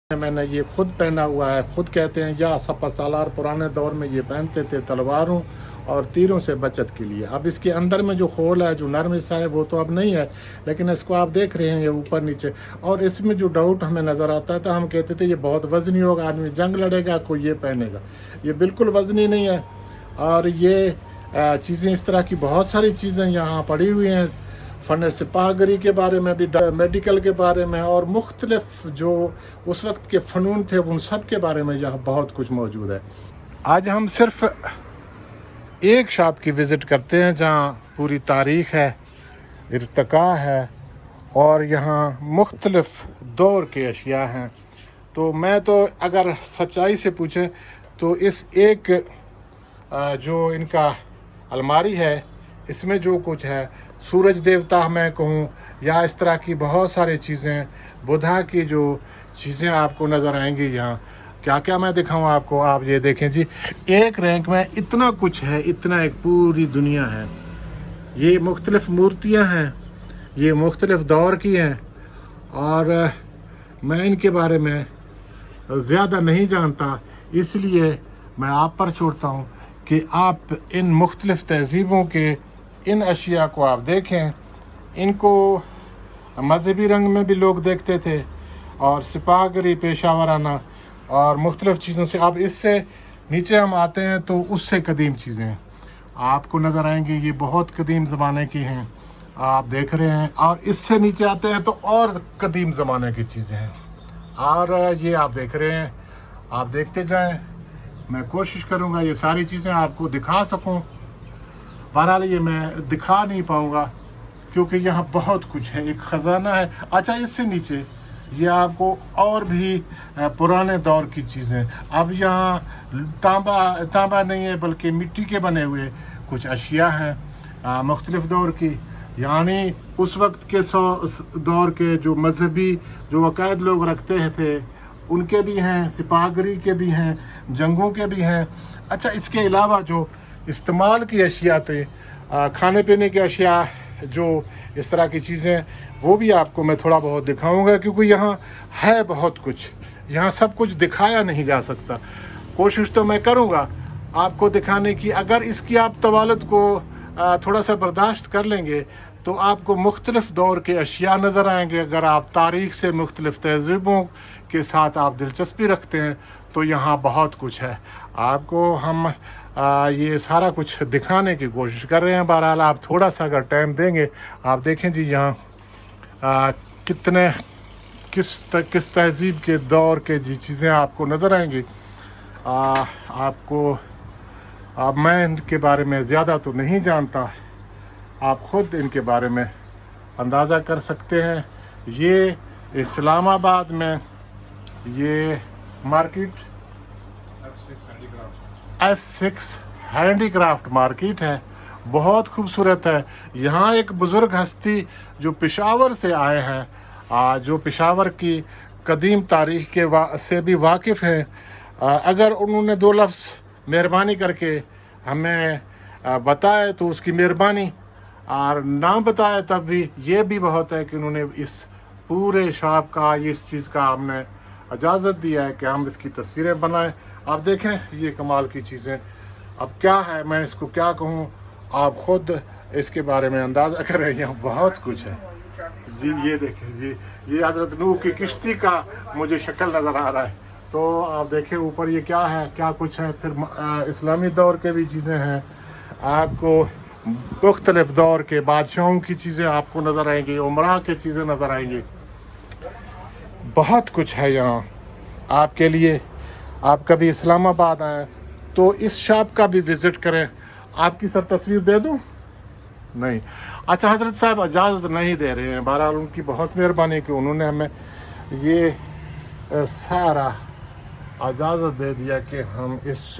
मैंने ये खुद पहना हुआ है। खुद कहते हैं या सपा सालार पुराने दौर में ये पहनते थे तलवारों और तीरों से बचत के लिए। अब इसके अंदर में जो खोल है, जो नरम हिस्सा है, वो तो अब नहीं है, लेकिन इसको आप देख रहे हैं ये ऊपर नीचे। और इसमें जो डाउट हमें नज़र आता है, तो हम कहते थे ये बहुत वज़नी होगा, आदमी जंग लड़ेगा कोई ये पहनेगा। ये बिल्कुल वज़नी नहीं है। और ये चीज़ें, इस तरह की बहुत सारी चीज़ें यहाँ पड़ी हुई हैं। फ़न सिपाहगरी के बारे में भी, मेडिकल के बारे में, और मुख्तलिफ जो उस वक्त के फ़नून थे उन सब के बारे में यहाँ बहुत कुछ मौजूद है। आज हम सिर्फ एक शॉप की विज़िट करते हैं जहाँ पूरी तारीख़ है, इर्तिका है और यहाँ मुख्तलिफ दौर के अशिया हैं। तो मैं तो अगर सच्चाई से पूछें तो इस एक जो इनका अलमारी है, इसमें जो कुछ है, सूरज देवता मैं कहूँ या इस तरह की बहुत सारी चीज़ें, बुधा की जो चीज़ें आपको नज़र आएंगी यहाँ। क्या क्या मैं दिखाऊँ आपको, आप ये देखें जी, एक रैंक में इतना कुछ है, इतना एक पूरी दुनिया है। ये मुख्तलिफ़ मूर्तियाँ हैं, ये मुख्तलिफ़ दौर की हैं, और मैं इनके बारे में ज़्यादा नहीं जानता, इसलिए मैं आप पर छोड़ता हूँ कि आप इन मुख्तलिफ़ तहज़ीबों के इन अशिया को आप देखें। इनको मजहबी रंग में भी लोग देखते थे, और सिपाहगरी, पेशावराना और मुख्तलिफ़ चीज़ों से। अब इससे नीचे हम आते हैं तो उससे कदीम चीज़ें आपको नज़र आएंगी, ये बहुत कदीम ज़माने की हैं, आप देख रहे हैं। और इससे नीचे आते हैं तो और कदीम ज़माने की चीज़ें हैं, और ये आप देख रहे हैं। आप देखते जाएं, मैं कोशिश करूँगा ये सारी चीज़ें आपको दिखा सकूँ। बहरहाल ये मैं दिखा नहीं पाऊँगा क्योंकि यहाँ बहुत कुछ है, एक ख़जाना है। अच्छा, इससे नीचे ये आपको और भी पुराने दौर की चीज़ें। अब यहाँ तांबा नहीं है, बल्कि मिट्टी के बने हुए कुछ अशिया हैं मुख्तलिफ़ दौर की, यानी उस वक्त के दौर के जो मजहबी जो अकायद लोग रखते थे उनके भी हैं, सिपाहगरी के भी हैं, जंगों के भी हैं। अच्छा, इसके अलावा जो इस्तेमाल की अशिया थे, खाने पीने की अशिया, जो इस तरह की चीज़ें, वो भी आपको मैं थोड़ा बहुत दिखाऊंगा, क्योंकि यहाँ है बहुत कुछ, यहाँ सब कुछ दिखाया नहीं जा सकता। कोशिश तो मैं करूँगा आपको दिखाने की। अगर इसकी आप तवालत को थोड़ा सा बर्दाश्त कर लेंगे तो आपको मुख्तलिफ़ दौर के अशिया नज़र आएंगे। अगर आप तारीख़ से मुख्तलिफ़ तहज़ीबों के साथ आप दिलचस्पी रखते हैं तो यहाँ बहुत कुछ है। आपको हम ये सारा कुछ दिखाने की कोशिश कर रहे हैं। बहरहाल आप थोड़ा सा अगर टाइम देंगे, आप देखें जी यहाँ कितने किस तहज़ीब के दौर के जी चीज़ें आपको नज़र आएंगी। आपको मैं इनके बारे में ज़्यादा तो नहीं जानता, आप ख़ुद इनके बारे में अंदाज़ा कर सकते हैं। ये इस्लामाबाद में ये मार्केट F6 हैंडीक्राफ्ट मार्केट है, बहुत खूबसूरत है। यहाँ एक बुज़ुर्ग हस्ती जो पेशावर से आए हैं, जो पेशावर की कदीम तारीख़ के से भी वाकिफ़ हैं, अगर उन्होंने दो लफ्ज़ मेहरबानी करके हमें बताए तो उसकी मेहरबानी, और ना बताए तब भी ये भी बहुत है कि उन्होंने इस पूरे शॉप का, इस चीज़ का हमने इजाज़त दिया है कि हम इसकी तस्वीरें बनाएं। आप देखें ये कमाल की चीज़ें। अब क्या है, मैं इसको क्या कहूँ, आप ख़ुद इसके बारे में अंदाज़ा करें। यहाँ बहुत कुछ है जी। ये देखें जी, ये हज़रत नूह की किश्ती का मुझे शक्ल नज़र आ रहा है। तो आप देखें ऊपर ये क्या है, क्या कुछ है। फिर इस्लामी दौर के भी चीज़ें हैं, आपको मुख्तलिफ़ दौर के बादशाहों की चीज़ें आपको नज़र आएंगी, उमरा की चीज़ें नज़र आएंगी। बहुत कुछ है यहाँ आपके लिए। आप कभी इस्लामाबाद आएँ तो इस शॉप का भी विज़िट करें। आपकी सर तस्वीर दे दूँ? नहीं। अच्छा, हज़रत साहब इजाज़त नहीं दे रहे हैं। बहरहाल उनकी बहुत मेहरबानी कि उन्होंने हमें ये सारा इजाज़त दे दिया कि हम इस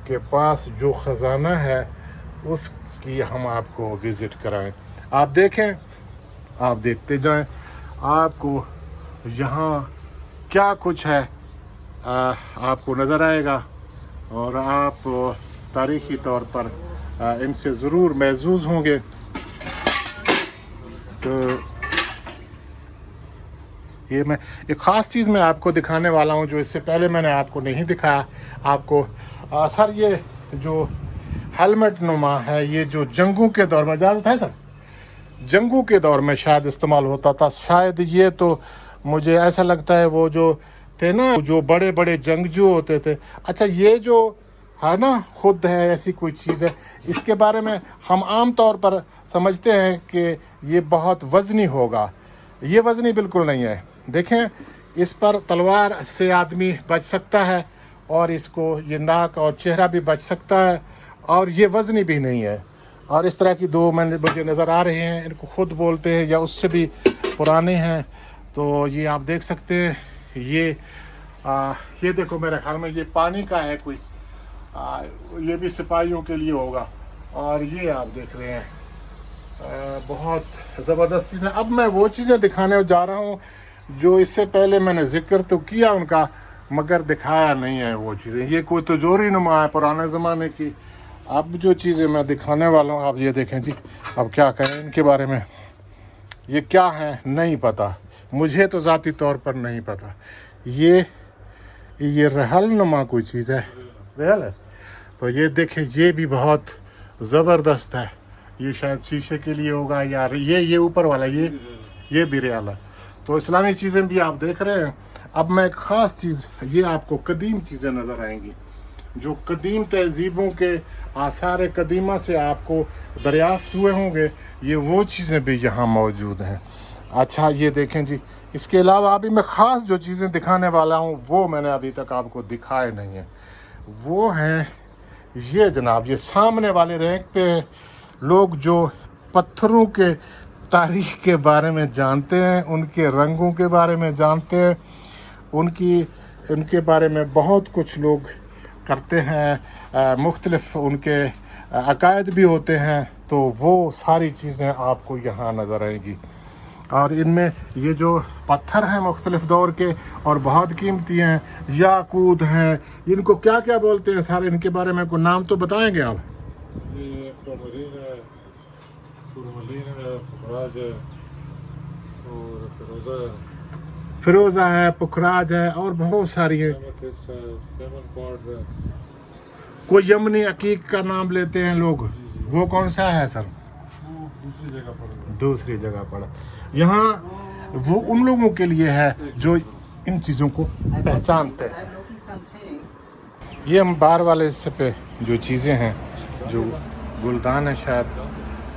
के पास जो ख़जाना है उसकी हम आपको विज़िट कराएं। आप देखें, आप देखते जाएं, आपको यहाँ क्या कुछ है आपको नज़र आएगा, और आप तारीख़ी तौर पर इनसे ज़रूर महज़ूज़ होंगे। तो ये मैं एक ख़ास चीज़ मैं आपको दिखाने वाला हूँ जो इससे पहले मैंने आपको नहीं दिखाया आपको। सर ये जो हेलमेट नुमा है, ये जो जंगों के दौर में इजाज़त है सर, जंगों के दौर में शायद इस्तेमाल होता था शायद। ये तो मुझे ऐसा लगता है वो जो थे ना, जो बड़े बड़े जंगजू होते थे। अच्छा ये जो है ना खुद है ऐसी कोई चीज़ है, इसके बारे में हम आम तौर पर समझते हैं कि ये बहुत वज़नी होगा। ये वज़नी बिल्कुल नहीं है। देखें इस पर तलवार से आदमी बच सकता है और इसको ये नाक और चेहरा भी बच सकता है, और ये वज़नी भी नहीं है। और इस तरह की दो मुझे नज़र आ रहे हैं, इनको खुद बोलते हैं या उससे भी पुराने हैं। तो ये आप देख सकते हैं, ये देखो मेरे ख्याल में ये पानी का है कोई, ये भी सिपाहियों के लिए होगा। और ये आप देख रहे हैं बहुत ज़बरदस्त चीज़ें। अब मैं वो चीज़ें दिखाने जा रहा हूँ जो इससे पहले मैंने जिक्र तो किया उनका, मगर दिखाया नहीं है वो चीज़ें। ये कोई तिजोरी नुमा है पुराने ज़माने की। अब जो चीज़ें मैं दिखाने वाला हूँ आप ये देखें जी। अब क्या कहें इनके बारे में, ये क्या है नहीं पता, मुझे तो ज़ाती तौर पर नहीं पता। ये रहल नुमा कोई चीज़ है, रहल है। तो ये देखें ये भी बहुत ज़बरदस्त है। ये शायद शीशे के लिए होगा यार। ये ऊपर वाला ये भी रहल है। तो इस्लामी चीज़ें भी आप देख रहे हैं। अब मैं एक ख़ास चीज़, ये आपको कदीम चीज़ें नज़र आएंगी जो कदीम तहजीबों के आसार कदीमा से आपको दरियाफ्त हुए होंगे। ये वो चीज़ें भी यहाँ मौजूद हैं। अच्छा ये देखें जी, इसके अलावा अभी मैं ख़ास जो चीज़ें दिखाने वाला हूँ वो मैंने अभी तक आपको दिखाए नहीं है। वो हैं ये जनाब, ये सामने वाले रैक पे लोग जो पत्थरों के तारीख़ के बारे में जानते हैं, उनके रंगों के बारे में जानते हैं, उनके बारे में बहुत कुछ लोग करते हैं, मुख्तलिफ उनके अकायद भी होते हैं। तो वो सारी चीज़ें आपको यहाँ नज़र आएंगी। और इनमें ये जो पत्थर हैं मुख्तलिफ दौर के और बहुत कीमती हैं, याकूत हैं, इनको क्या क्या बोलते हैं सारे, इनके बारे में कोई नाम तो बताएंगे आप? ये टर्मरीन है, टूरमलीन है, पुखराज है और फिरोज़ा है, फिरोज़ा है, पुखराज है और बहुत सारी है। एमेथिस्ट है, लेमन क्वार्ट्ज है। कोई यमनी अकीक का नाम लेते हैं लोग, वो कौन सा है सर? वो दूसरी जगह पड़ा। दूसरी जगह पड़ा। यहाँ वो उन लोगों के लिए है जो इन चीज़ों को पहचानते हैं। ये हम बाहर वाले हिस्से पे जो चीज़ें हैं, जो गुलदान है शायद,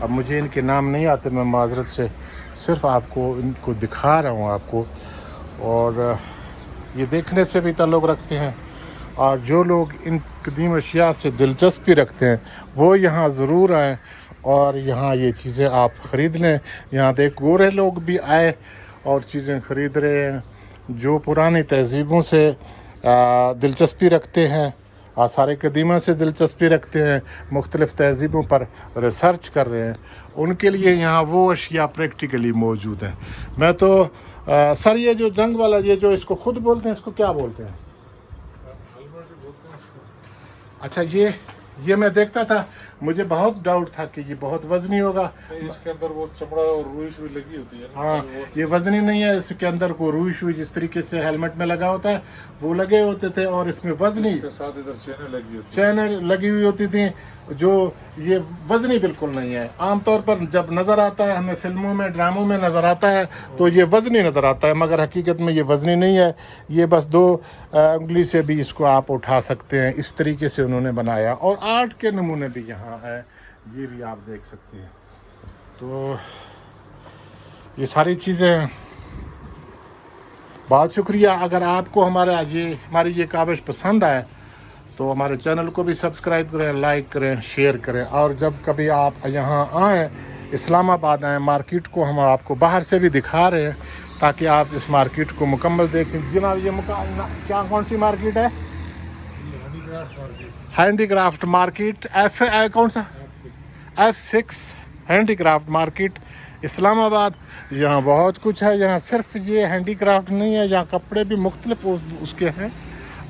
अब मुझे इनके नाम नहीं आते, मैं माजरत से सिर्फ आपको इनको दिखा रहा हूँ आपको। और ये देखने से भी ताल्लुक़ रखते हैं, और जो लोग इन कदीम अशिया से दिलचस्पी रखते हैं वो यहाँ ज़रूर आएँ और यहाँ ये चीज़ें आप ख़रीद लें। यहाँ देख गोरे लोग भी आए और चीज़ें ख़रीद रहे हैं, जो पुरानी तहज़ीबों से दिलचस्पी रखते हैं, आसार कदीमा से दिलचस्पी रखते हैं, मुख्तलिफ़ तहज़ीबों पर रिसर्च कर रहे हैं, उनके लिए यहाँ वो अशिया प्रैक्टिकली मौजूद हैं। मैं तो सर ये जो जंग वाला, ये जो इसको खुद बोलते हैं, इसको क्या बोलते हैं? अच्छा ये मैं देखता था, मुझे बहुत डाउट था कि ये बहुत वज़नी होगा। इसके अंदर वो चमड़ा और रुई शुई लगी होती है ना। हाँ, ये वज़नी नहीं है, इसके अंदर को रुई शुई जिस तरीके से हेलमेट में लगा होता है वो लगे होते थे, और इसमें वज़नी इसके साथ इधर चैनल लगी हुई होती थी, जो ये वज़नी बिल्कुल नहीं है। आमतौर पर जब नज़र आता है हमें फिल्मों में, ड्रामों में नज़र आता है तो ये वज़नी नज़र आता है, मगर हकीकत में ये वज़नी नहीं है। ये बस दो उंगली से भी इसको आप उठा सकते हैं, इस तरीके से उन्होंने बनाया। और आर्ट के नमूने भी यहाँ है, ये भी आप देख सकते हैं। तो ये सारी चीज़ें, बहुत शुक्रिया। अगर आपको हमारी ये काविश पसंद आए तो हमारे चैनल को भी सब्सक्राइब करें, लाइक करें, शेयर करें। और जब कभी आप यहाँ आएँ, इस्लामाबाद आएँ, मार्केट को हम आपको बाहर से भी दिखा रहे हैं ताकि आप इस मार्केट को मुकम्मल देखें। जनाब ये क्या कौन सी मार्केट है? हैंडीक्राफ्ट मार्केट कौन सा? F6 handicraft market Islamabad. यहाँ बहुत कुछ है, यहाँ सिर्फ ये हैंडीक्राफ्ट नहीं है, यहाँ कपड़े भी मुख्तलिफ उसके हैं।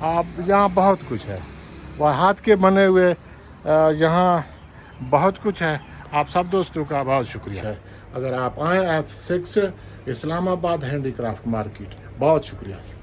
आप यहाँ बहुत कुछ है, वह हाथ के बने हुए, यहाँ बहुत कुछ है। आप सब दोस्तों का बहुत शुक्रिया है। अगर आप आएँ F6 اسلام آباد ہینڈی کرافٹ مارکیٹ. بہت شکریہ.